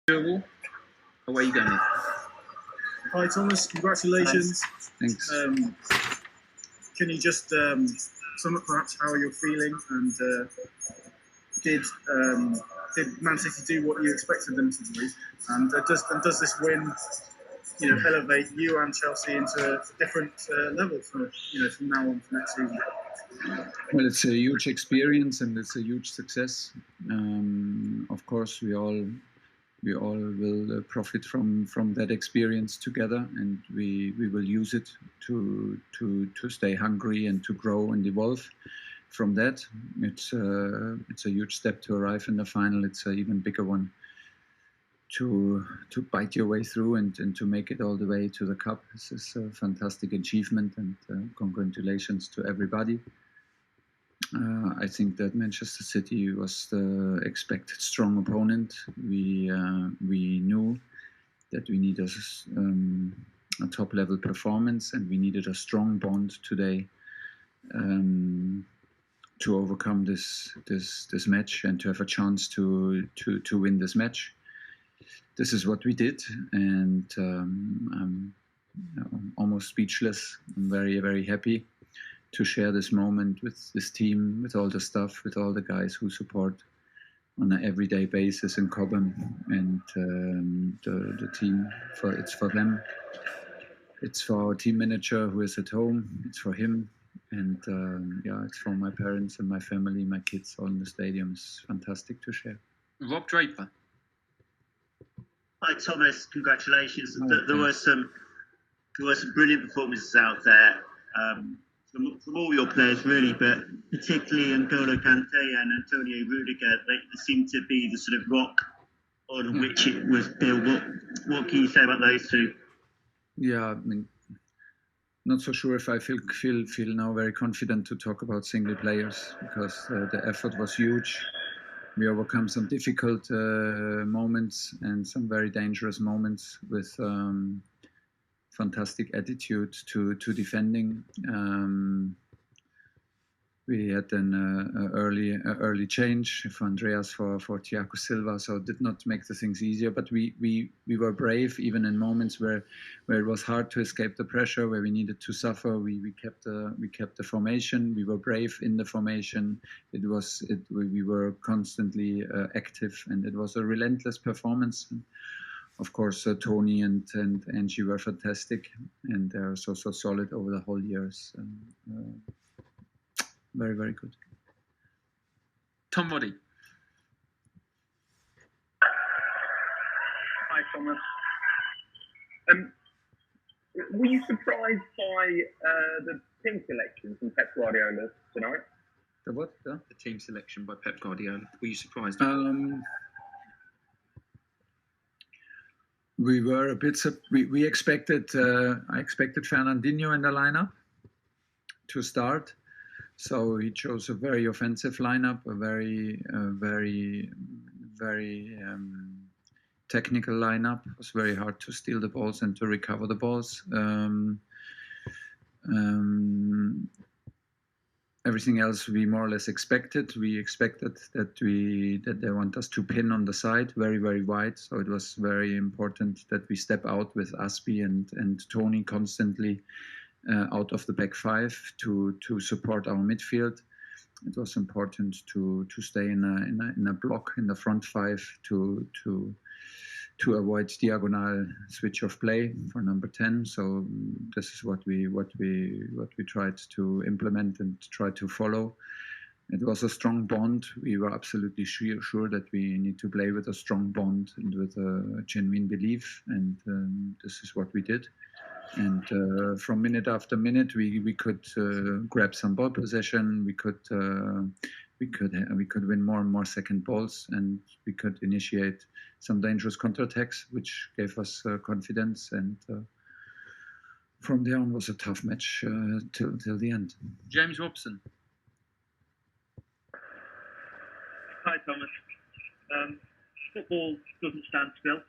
Away you go, mate. Hi Thomas, congratulations. Thanks. Can you just sum up perhaps how you're feeling, and did Man City do what you expected them to do? And does this win, elevate you and Chelsea into a different level from now on to next season? Well, it's a huge experience and it's a huge success. Of course, we all will profit from that experience together, and we will use it to stay hungry and to grow and evolve from that. It's a huge step to arrive in the final. It's an even bigger one to bite your way through and to make it all the way to the cup. This is a fantastic achievement, and congratulations to everybody. I think that Manchester City was the expected strong opponent. We knew that we needed a top-level performance, and we needed a strong bond today to overcome this match and to have a chance to win this match. This is what we did, and I'm almost speechless. I'm very, very happy to share this moment with this team, with all the staff, with all the guys who support on an everyday basis in Cobham, and the team. It's for them. It's for our team manager who is at home. It's for him, and it's for my parents and my family, my kids, all in the stadium. It's fantastic to share. Rob Draper. Hi Thomas, congratulations. There were some brilliant performances out there. From all your players, really, but particularly N'Golo Kante and Antonio Rudiger, they seem to be the sort of rock on which it was built. What can you say about those two? Yeah, I mean, not so sure if I feel now very confident to talk about single players, because the effort was huge. We overcome some difficult moments and some very dangerous moments with fantastic attitude to defending. We had an early change for Andreas for Thiago Silva, so it did not make the things easier. But we were brave even in moments where it was hard to escape the pressure, where we needed to suffer. We kept the formation. We were brave in the formation. We were constantly active, and it was a relentless performance. Of course, Tony and Angie were fantastic, and they're so solid over the whole years. Very, very good. Tom Roddy. Hi, Thomas. Were you surprised by the team selection from Pep Guardiola tonight? The what? The team selection by Pep Guardiola. Were you surprised? We were a bit. We expected. I expected Fernandinho in the lineup to start, so he chose a very offensive lineup, a very technical lineup. It was very hard to steal the balls and to recover the balls. Everything else we more or less expected. We expected that they want us to pin on the side, very, very wide. So it was very important that we step out with Aspi and Tony constantly out of the back five to support our midfield. It was important to stay in a block in the front five to avoid diagonal switch of play for number 10. So this is what we tried to implement and tried to follow. It was a strong bond. We were absolutely sure that we need to play with a strong bond and with a genuine belief, and this is what we did. And from minute after minute, we could grab some ball possession. We could win more and more second balls, and we could initiate some dangerous counterattacks, which gave us confidence. And from there on was a tough match till the end. James Robson. Hi, Thomas. Football doesn't stand still.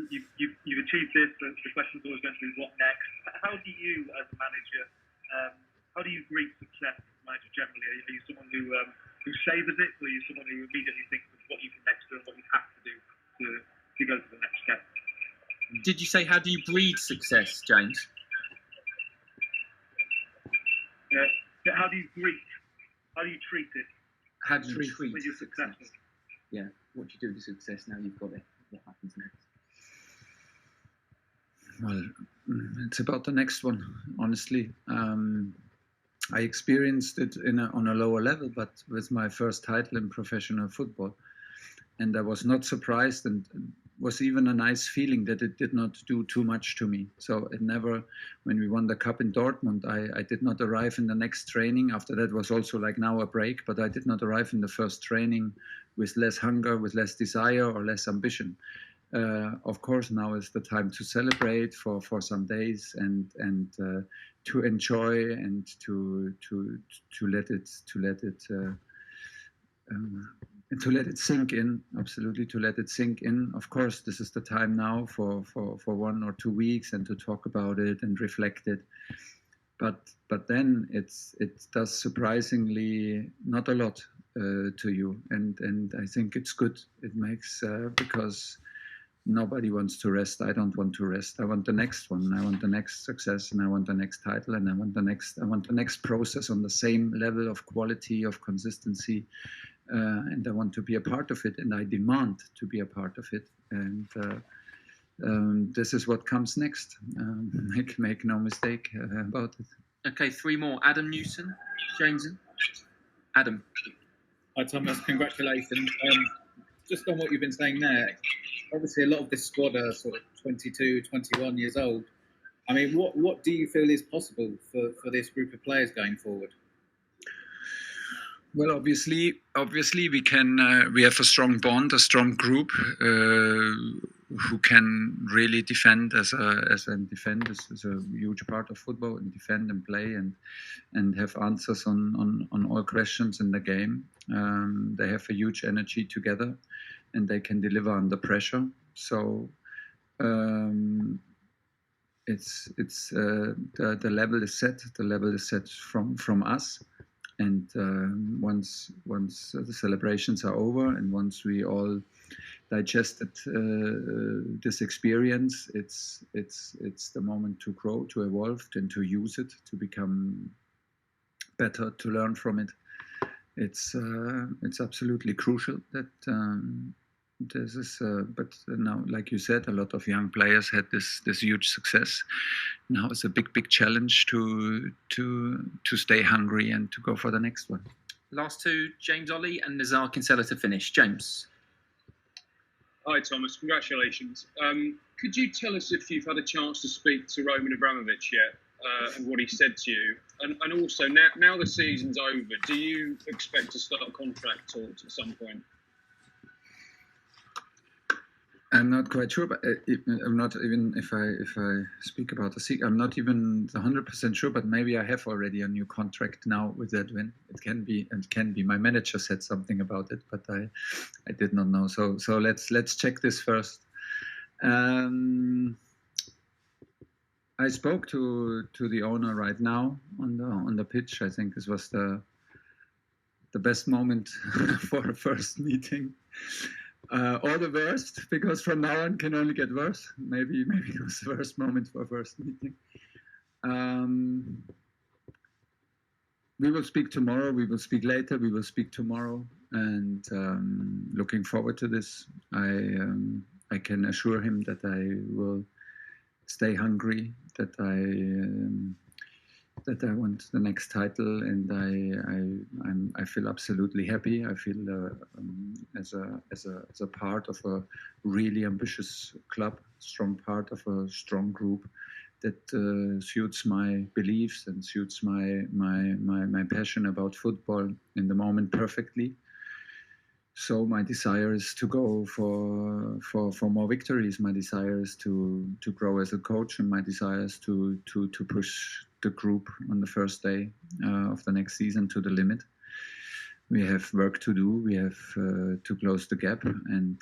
You've achieved this. The question is always going to be what next. How do you, as a manager, how do you greet success as a manager generally? Are you someone who savours it, or are you someone who immediately thinks of what you can next do and what you have to do to Did you say how do you breed success, James? How do you greet? How do you treat it? How do you treat when you're successful? Yeah. What do you do with success now you've got it? What happens next? Well, it's about the next one, honestly. I experienced it on a lower level, but with my first title in professional football. And I was not surprised, and was even a nice feeling that it did not do too much to me. So it never, when we won the cup in Dortmund, I did not arrive in the next training. After that was also like now a break, but I did not arrive in the first training with less hunger, with less desire or less ambition. Of course, now is the time to celebrate for some days and to enjoy and to let it sink in. Absolutely, to let it sink in. Of course, this is the time now for 1 or 2 weeks and to talk about it and reflect it. But then it does surprisingly not a lot to you, and I think it's good. It makes because nobody wants to rest. I don't want to rest. I want the next one. I want the next success, and I want the next title, and I want the next process on the same level of quality, of consistency, and I want to be a part of it, and I demand to be a part of it. And this is what comes next. Make no mistake about it. Okay, 3 more. Adam Newson, Jameson. Adam. Hi Thomas, congratulations. Just on what you've been saying there, obviously a lot of this squad are sort of 22, 21 years old. I mean, what do you feel is possible for this group of players going forward? Well, obviously, we can. We have a strong bond, a strong group who can really defend defend is a huge part of football, and defend and play and have answers on all questions in the game. They have a huge energy together, and they can deliver under pressure. So it's the level is set. The level is set from us. And once the celebrations are over, and once we all digested this experience, it's the moment to grow, to evolve, and to use it, to become better, to learn from it. It's absolutely crucial that this is. But now, like you said, a lot of young players had this huge success. Now it's a big challenge to stay hungry and to go for the next one. Last 2, James Ollie and Nazar Kinsella to finish. James. Hi Thomas, congratulations. Could you tell us if you've had a chance to speak to Roman Abramovich yet and what he said to you? And also, now the season's over, do you expect to start contract talks at some point? I'm not quite sure, but I'm not even if I speak about the I'm not even 100% sure. But maybe I have already a new contract now with Edwin. It can be. My manager said something about it, but I did not know. So let's check this first. I spoke to the owner right now on the pitch. I think this was the best moment for a first meeting. Or the worst, because from now on can only get worse. Maybe it was the worst moment for first meeting. We will speak tomorrow. We will speak later. We will speak tomorrow, and looking forward to this. I can assure him that I will stay hungry. That I want the next title, and I feel absolutely happy. I feel as a part of a really ambitious club, strong part of a strong group that suits my beliefs and suits my passion about football in the moment perfectly. So my desire is to go for more victories. My desire is to grow as a coach, and my desire is to push the group on the first day of the next season to the limit. We have work to do. We have to close the gap, and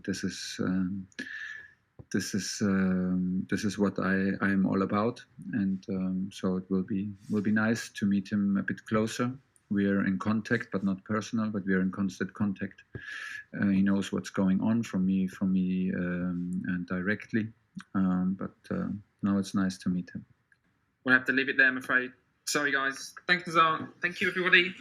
this is what I am all about. And so it will be nice to meet him a bit closer. we are in contact, but not personal, but we are in constant contact. He knows what's going on from me directly. But now it's nice to meet him. We'll have to leave it there, I'm afraid. Sorry, guys. Thanks, Nazar. Thank you, everybody.